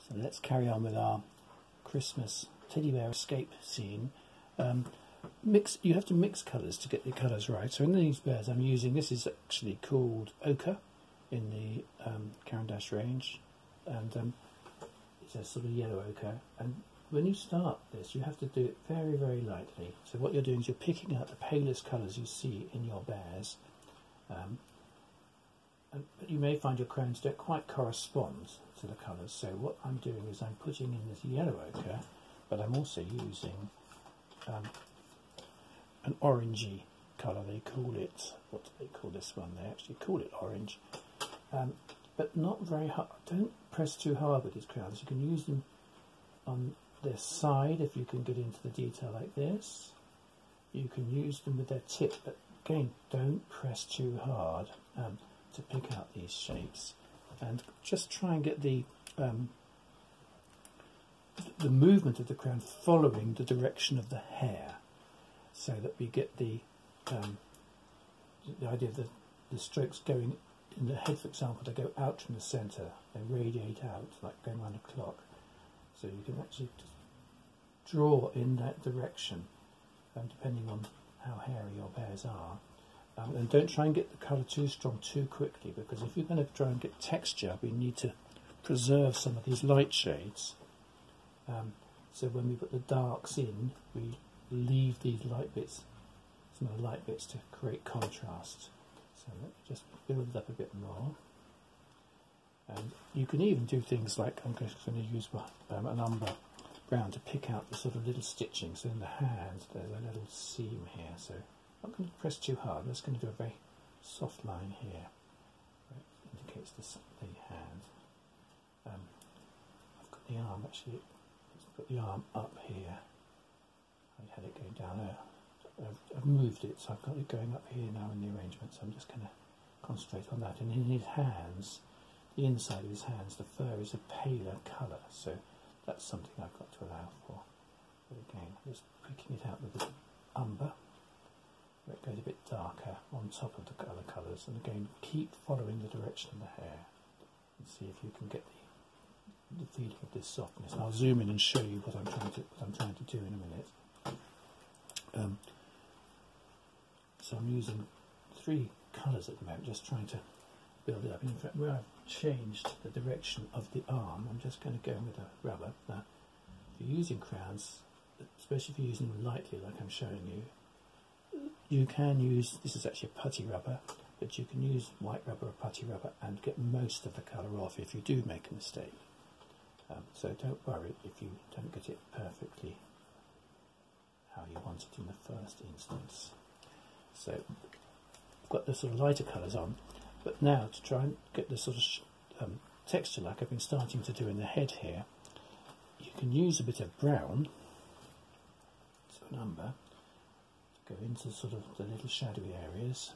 So let's carry on with our Christmas teddy bear escape scene. You have to mix colours to get the colours right. So in these bears I'm using, this is actually called ochre in the Caran d'Ache range, and it's a sort of yellow ochre. And when you start this, you have to do it very, very lightly. So what you're doing is you're picking out the palest colours you see in your bears. But you may find your crayons don't quite correspond to the colours. So what I'm doing is I'm putting in this yellow ochre, but I'm also using an orangey colour. They call it, what do they call this one? They actually call it orange. But not very hard. Don't press too hard with these crayons. You can use them on their side if you can get into the detail like this. You can use them with their tip, but again, don't press too hard to pick out these shapes, and just try and get the movement of the crayon following the direction of the hair, so that we get the idea of the strokes going in the head, for example. They go out from the centre, they radiate out like going around a clock, so you can actually just draw in that direction, depending on how hairy your bears are. And don't try and get the colour too strong too quickly, because if you're going to try and get texture, we need to preserve some of these light shades. So when we put the darks in, we leave these light bits, some of the light bits, to create contrast. So let me just build it up a bit more. And you can even do things like, I'm just going to use an umber brown to pick out the sort of little stitching. So in the hands there's a little seam here, so I'm not going to press too hard. I'm just going to do a very soft line here, where it indicates the hand. I've got the arm actually, let's put the arm up here. I had it going down there. I've moved it, so I've got it going up here now in the arrangement, so I'm just going to concentrate on that. And in his hands, the inside of his hands, the fur is a paler colour, so that's something I've got to allow for. But again, just pricking it out with the umber, where it goes a bit darker on top of the other colours, and again keep following the direction of the hair and see if you can get the feeling of this softness. And I'll zoom in and show you what I'm trying to do in a minute. So I'm using 3 colours at the moment, just trying to build it up. In fact, where I've changed the direction of the arm, I'm just going to go with a rubber. Now, if you're using crayons, especially if you're using them lightly like I'm showing you, you can use, this is actually a putty rubber, but you can use white rubber or putty rubber and get most of the colour off if you do make a mistake. So don't worry if you don't get it perfectly how you want it in the first instance. So I've got the sort of lighter colours on, but now to try and get the sort of texture like I've been starting to do in the head here, you can use a bit of brown, so an umber, go into sort of the little shadowy areas,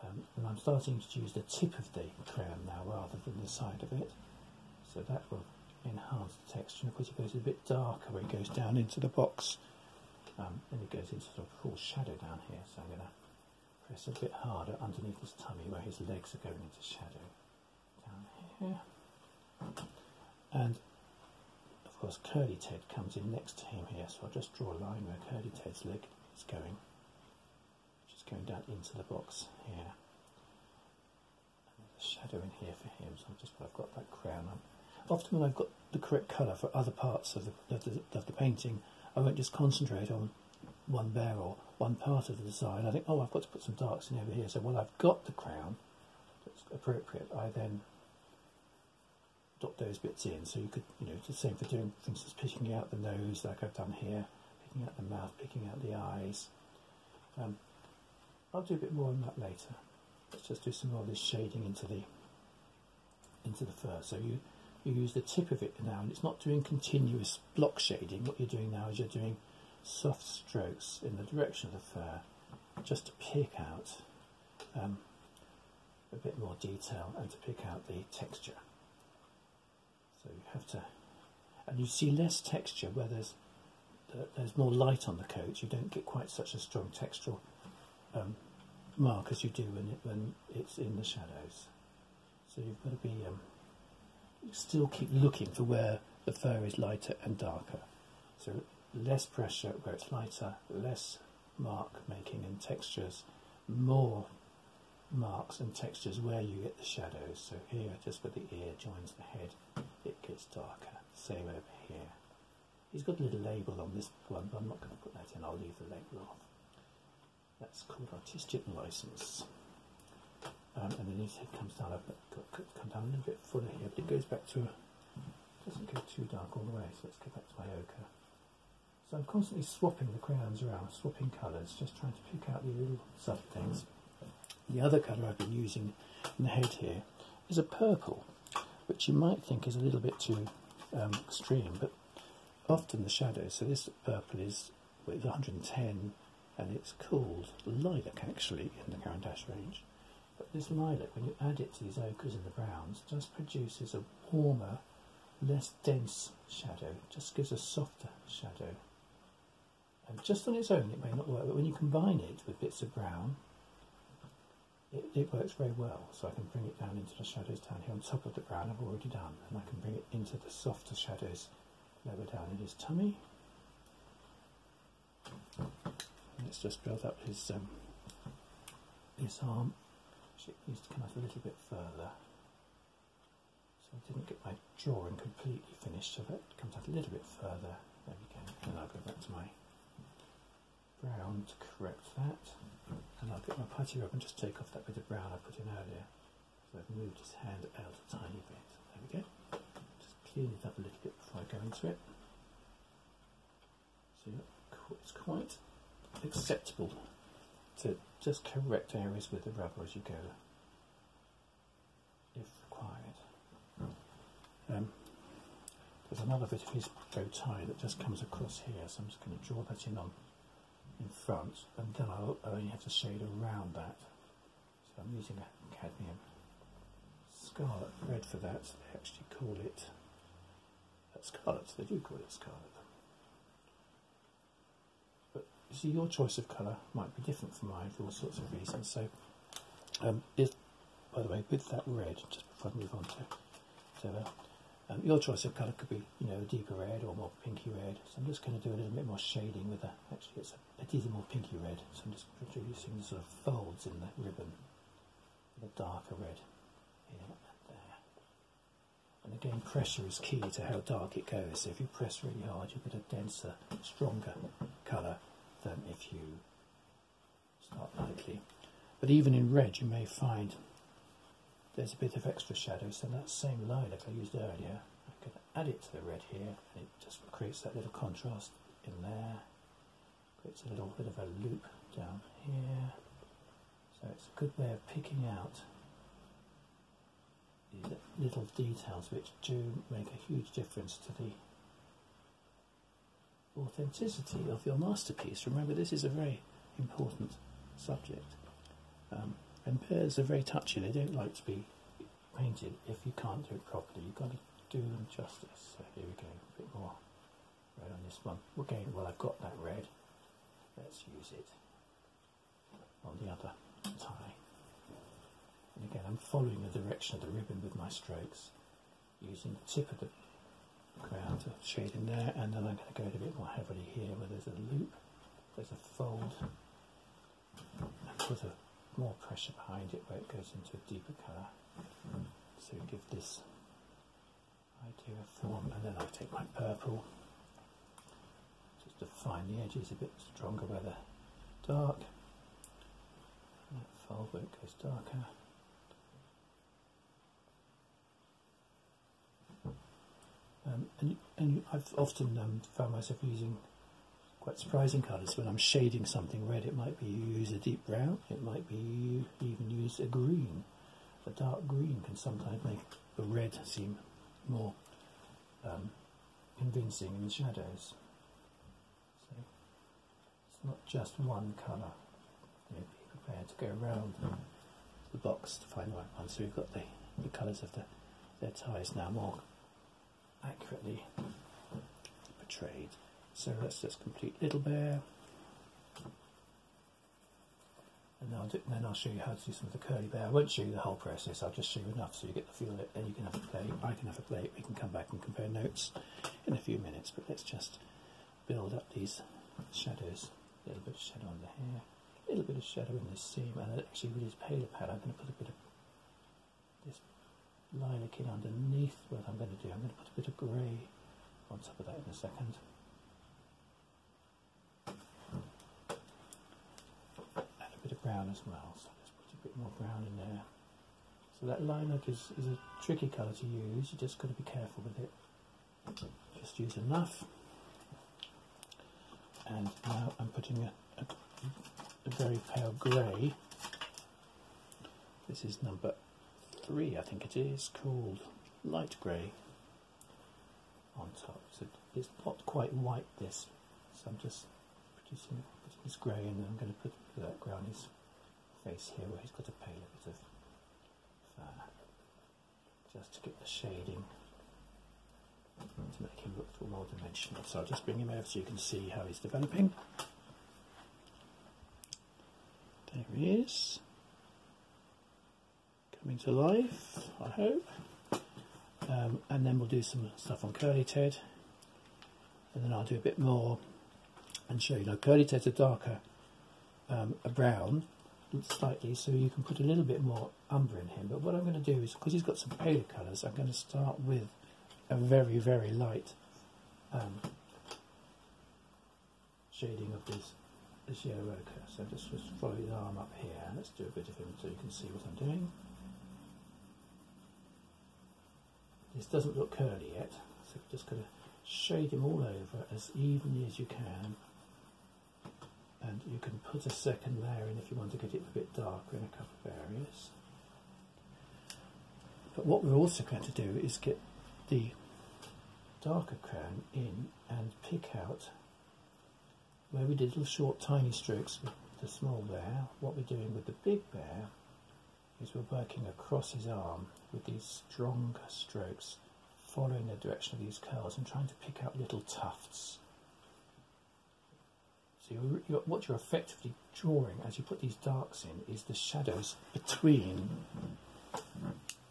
and I'm starting to use the tip of the crayon now rather than the side of it, so that will enhance the texture. And of course it goes a bit darker when it goes down into the box, and it goes into sort of full shadow down here, so I'm going to press a bit harder underneath his tummy where his legs are going into shadow, down here, and of course Curly Ted comes in next to him here, so I'll just draw a line where Curly Ted's leg is going, which is going down into the box here. And there's a shadow in here for him, so I've got that crown on. Often when I've got the correct colour for other parts of the painting, I won't just concentrate on one bear or one part of the design. I think, oh, I've got to put some darks in over here. So when I've got the crown that's appropriate, I then dot those bits in. So you could, it's the same for doing, for instance, picking out the nose like I've done here, picking out the mouth, picking out the eyes. I'll do a bit more on that later. Let's just do some more of this shading into the fur. So you use the tip of it now, and it's not doing continuous block shading. What you're doing now is you're doing soft strokes in the direction of the fur, just to pick out a bit more detail and to pick out the texture. So you have to, and you see less texture where there's more light on the coat. You don't get quite such a strong textural mark as you do when it's in the shadows. So you've got to be still keep looking for where the fur is lighter and darker. So less pressure where it's lighter, less mark making and textures, more marks and textures where you get the shadows. So here, just where the ear joins the head, it gets darker. Same over here. He's got a little label on this one, but I'm not going to put that in. I'll leave the label off. That's called artistic license. And then his head comes down, come down a little bit fuller here, but it goes back to, doesn't go too dark all the way, so let's go back to my ochre. So I'm constantly swapping the crayons around, swapping colours, just trying to pick out the little subtle things. The other colour I've been using in the head here is a purple, which you might think is a little bit too extreme, but often the shadows, so this purple is 110, and it's called lilac actually in the Caran d'Ache range. But this lilac, when you add it to these ochres and the browns, just produces a warmer, less dense shadow, just gives a softer shadow. And just on its own it may not work, but when you combine it with bits of brown, it works very well. So I can bring it down into the shadows down here on top of the brown I've already done, and I can bring it into the softer shadows lower down in his tummy. And let's just build up his arm. It needs to come out a little bit further. So I didn't get my drawing completely finished, so that comes out a little bit further. There we go. And I'll go back to my brown to correct that. And I'll get my putty rub and just take off that bit of brown I put in earlier. So I've moved his hand out a tiny bit. There we go. Just clean it up a little bit before I go into it. So it's quite acceptable to just correct areas with the rubber as you go, if required. There's another bit of his bow tie that just comes across here, so I'm just going to draw that in front, and then I'll only have to shade around that. So I'm using a cadmium scarlet red for that. They actually call it scarlet. They do call it scarlet. But you see, your choice of colour might be different from mine for all sorts of reasons. So, by the way, with that red, just before I move on to your choice of colour could be, you know, a deeper red or more pinky red. So I'm just going to do a little bit more shading with actually it is a more pinky red. So I'm just producing the sort of folds in the ribbon with a darker red here and there. And again, pressure is key to how dark it goes. So if you press really hard, you get a denser, stronger colour than if you start lightly. But even in red, you may find there's a bit of extra shadow, so that same lilac I used earlier, I'm going to add it to the red here, and it just creates that little contrast in there, creates a little bit of a loop down here, so it's a good way of picking out these little details which do make a huge difference to the authenticity of your masterpiece. Remember, this is a very important subject. And bears are very touchy. They don't like to be painted if you can't do it properly. You've got to do them justice. So here we go, a bit more red on this one. Again, well, I've got that red. Let's use it on the other tie. And again, I'm following the direction of the ribbon with my strokes, using the tip of the crayon to shade in there, and then I'm going to go a bit more heavily here where there's a loop, there's a fold, and put more pressure behind it where it goes into a deeper colour. So give this idea of form, and then I take my purple just to define the edges a bit stronger where they're dark, and that fold where it goes darker. And I've often found myself using quite surprising colours. When I'm shading something red, it might be you use a deep brown, it might be you even use a green. A dark green can sometimes make the red seem more convincing in the shadows. So it's not just one colour. You know, be prepared to go around the box to find the right one. So we've got the colours of their ties now more accurately portrayed. So let's just complete Little Bear. And then I'll show you how to do some of the curly bit. I won't show you the whole process, I'll just show you enough so you get the feel of it. Then you can have a play, I can have a play, we can come back and compare notes in a few minutes. But let's just build up these shadows. A little bit of shadow under here, a little bit of shadow in this seam, and actually with this paler pad I'm going to put a bit of this lilac in underneath. What I'm going to do, I'm going to put a bit of grey on top of that in a second. And a bit of brown as well, so let's put a bit more brown in there. So that lilac is a tricky colour to use, you just got to be careful with it. Just use enough. And now I'm putting a very pale grey. This is number 3, I think it is, called light grey on top. So it's not quite white, this. So I'm just putting this grey in, and I'm going to put that grey on his face here where he's got a paler bit of fur. Just to get the shading, to make him look more dimensional. So I'll just bring him over so you can see how he's developing. There he is, coming to life, I hope. And then we'll do some stuff on Curly Ted, and then I'll do a bit more and show you. Now Curly Ted's a darker, a brown slightly, so you can put a little bit more umber in him. But what I'm going to do is, because he's got some paler colours, I'm going to start with a very, very light shading of this yellow ochre. So just follow his arm up here. Let's do a bit of him so you can see what I'm doing. This doesn't look curly yet, so you're just going to shade him all over as evenly as you can. And you can put a second layer in if you want to get it a bit darker in a couple of areas. But what we're also going to do is get the darker crayon in and pick out where we did little short tiny strokes with the small bear. What we're doing with the big bear is we're working across his arm with these stronger strokes, following the direction of these curls and trying to pick out little tufts. So what you're effectively drawing as you put these darks in is the shadows between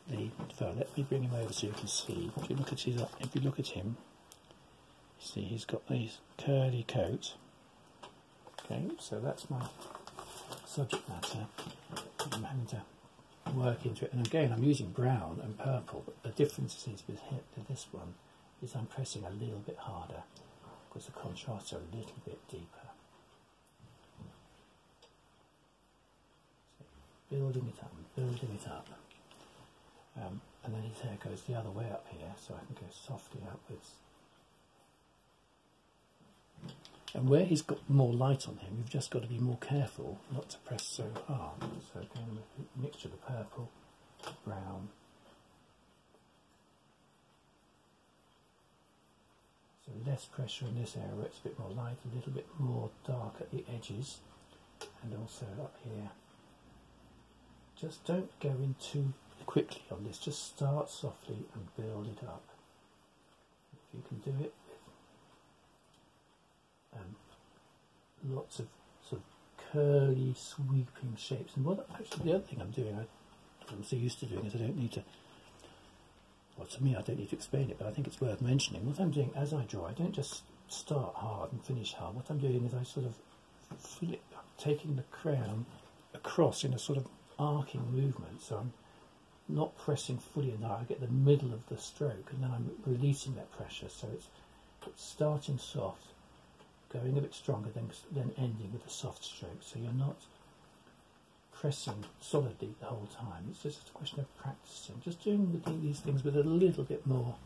the fur. Let me bring him over so you can see. If you look at him, you see he's got this curly coat. Okay, so that's my subject matter. I'm having to work into it, and again I'm using brown and purple, but the difference is with this one is I'm pressing a little bit harder because the contrasts are a little bit deeper. So building it up, and then his hair goes the other way up here, so I can go softly upwards. And where he's got more light on him, you've just got to be more careful not to press so hard. So again, a mixture of the purple, brown. So less pressure in this area where it's a bit more light, a little bit more dark at the edges, and also up here. Just don't go in too quickly on this, just start softly and build it up. If you can do it, lots of sort of curly, sweeping shapes. And actually the other thing I'm doing, I'm so used to doing is I don't need to, well, to me I don't need to explain it, but I think it's worth mentioning. What I'm doing as I draw, I don't just start hard and finish hard. What I'm doing is I sort of feel it, taking the crayon across in a sort of arcing movement, so I'm not pressing fully in there. I get the middle of the stroke and then I'm releasing that pressure, so it's starting soft, going a bit stronger, then ending with a soft stroke, so you're not pressing solidly the whole time. It's just a question of practicing, just doing these things with a little bit more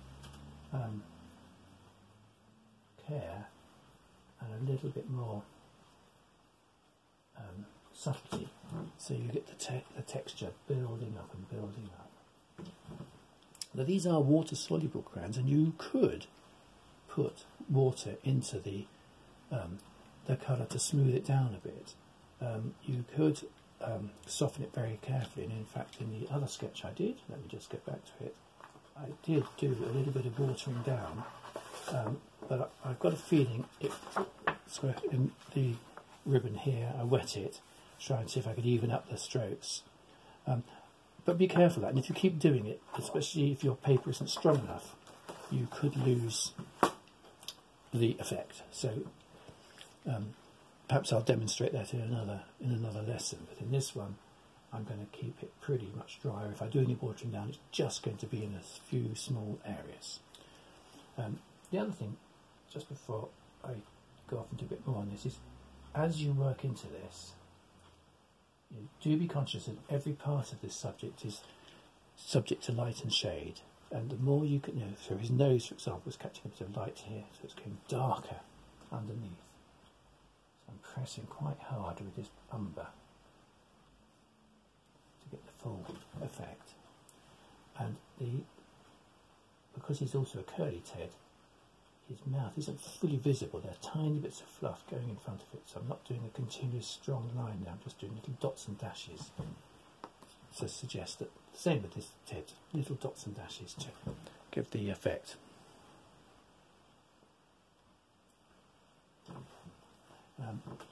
care and a little bit more subtlety, so you get the texture building up and building up. Now these are water soluble crayons, and you could put water into the colour to smooth it down a bit. You could soften it very carefully, and in fact in the other sketch I did, let me just get back to it, I did do a little bit of watering down, but I've got a feeling so in the ribbon here I wet it, try and see if I could even up the strokes. But be careful of that, and if you keep doing it, especially if your paper isn't strong enough, you could lose the effect. So perhaps I'll demonstrate that in another lesson, but in this one I'm going to keep it pretty much dry. If I do any watering down, it's just going to be in a few small areas. The other thing, just before I go off and do a bit more on this, is as you work into this, do be conscious that every part of this subject is subject to light and shade, and the more you can, so his nose, for example, is catching a bit of light here, so it's getting darker underneath. So I'm pressing quite hard with this umber to get the full effect. And because he's also a curly Ted, his mouth isn't fully visible. There are tiny bits of fluff going in front of it, so I'm not doing a continuous strong line now, I'm just doing little dots and dashes to suggest that, same with this Ted, little dots and dashes to give the effect.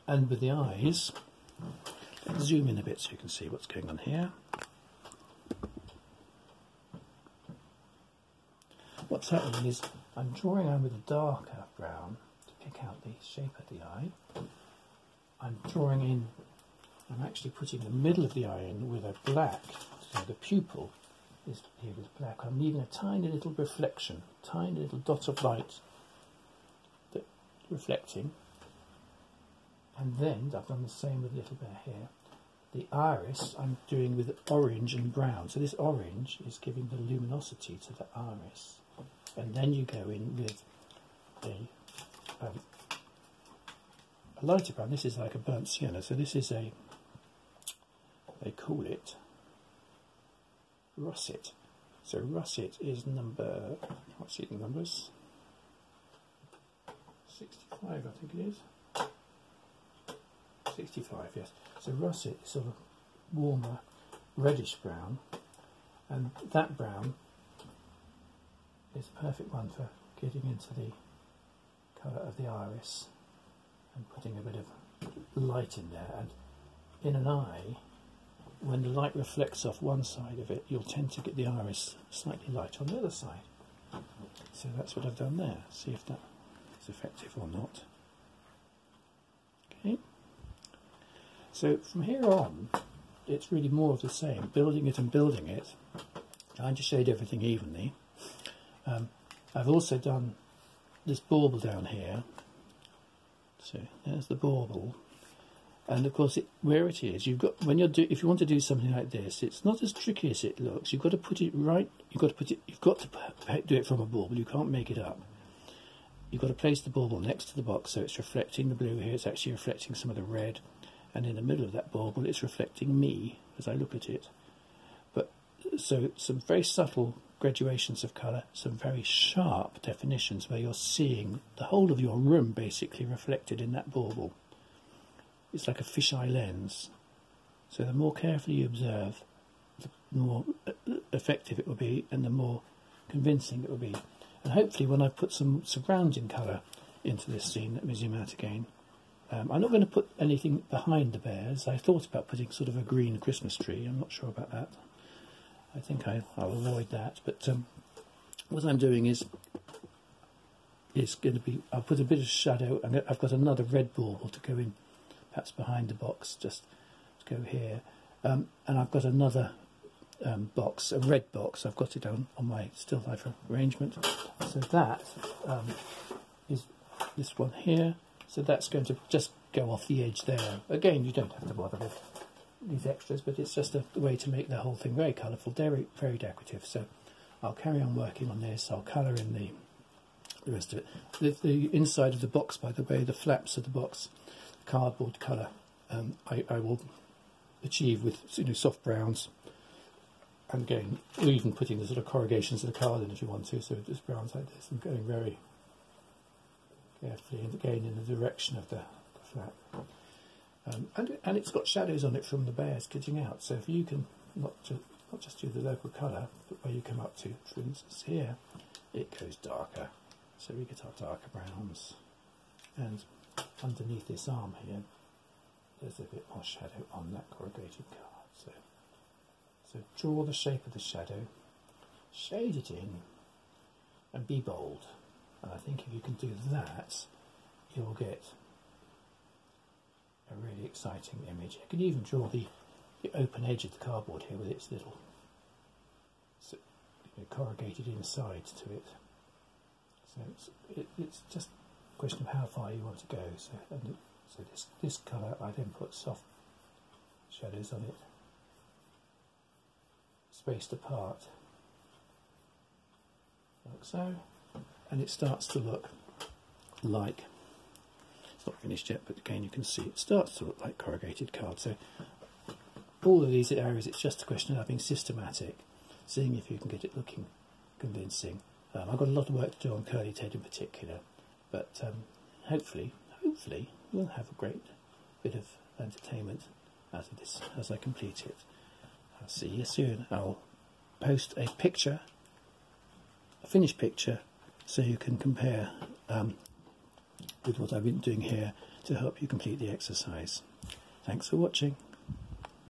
And with the eyes, let's zoom in a bit so you can see what's going on here. What's happening is I'm drawing on with a darker brown to pick out the shape of the eye. I'm drawing in, I'm actually putting the middle of the eye in with a black, so the pupil is here with black. I'm leaving a tiny little reflection, tiny little dot of light that reflecting. And then I've done the same with Little Bear here. The iris I'm doing with orange and brown. So this orange is giving the luminosity to the iris. And then you go in with a lighter brown. This is like a burnt sienna. So this is they call it russet. So russet is number, I can't see the numbers, 65 I think it is. 65, yes. So russet is sort of warmer reddish brown, and that brown is a perfect one for getting into the colour of the iris and putting a bit of light in there. And in an eye, when the light reflects off one side of it, you'll tend to get the iris slightly lighter on the other side. So that's what I've done there. See if that is effective or not. Okay. So from here on, it's really more of the same, building it and building it, trying to shade everything evenly. I've also done this bauble down here, so there's the bauble, and of course where it is, you've got, if you want to do something like this, it's not as tricky as it looks. You've got to put it right, you've got to do it from a bauble, you can't make it up. You've got to place the bauble next to the box so it's reflecting the blue here, it's actually reflecting some of the red. And in the middle of that bauble, it's reflecting me as I look at it. But so some very subtle graduations of colour, some very sharp definitions where you're seeing the whole of your room basically reflected in that bauble. It's like a fisheye lens. So the more carefully you observe, the more effective it will be, and the more convincing it will be. And hopefully, when I put some surrounding colour into this scene, let me zoom out again. I'm not going to put anything behind the bears. I thought about putting sort of a green Christmas tree. I'm not sure about that. I think I'll avoid that. But what I'm doing is going to be, I'll put a bit of shadow, and I've got another red bauble to go in, perhaps behind the box, just to go here. And I've got another box, a red box. I've got it on my still life arrangement. So that is this one here. So that's going to just go off the edge there. Again, you don't have to bother with these extras, but it's just a way to make the whole thing very colourful, very, very decorative. So I'll carry on working on this. I'll colour in the rest of it. The inside of the box, by the way, the flaps of the box, cardboard colour, I will achieve with soft browns. And again, or even putting the sort of corrugations of the card in if you want to. So just browns like this, and going very carefully, and again in the direction of the flap. And it's got shadows on it from the bears kitting out, so if you can not just do the local colour, but where you come up to, for instance here, it goes darker, so we get our darker browns. And underneath this arm here, there's a bit more shadow on that corrugated card. So draw the shape of the shadow, shade it in, and be bold. And I think if you can do that, you'll get a really exciting image. You can even draw the open edge of the cardboard here with its little corrugated inside to it. So it's just a question of how far you want to go. So this colour, I then put soft shadows on it, spaced apart, like so, and it starts to look like, it's not finished yet, but again you can see it starts to look like corrugated card. So all of these areas, it's just a question of being systematic, seeing if you can get it looking convincing. I've got a lot of work to do on Curly Ted in particular, but hopefully we'll have a great bit of entertainment out of this as I complete it. I'll see you soon. I'll post a picture, a finished picture, so you can compare with what I've been doing here to help you complete the exercise. Thanks for watching.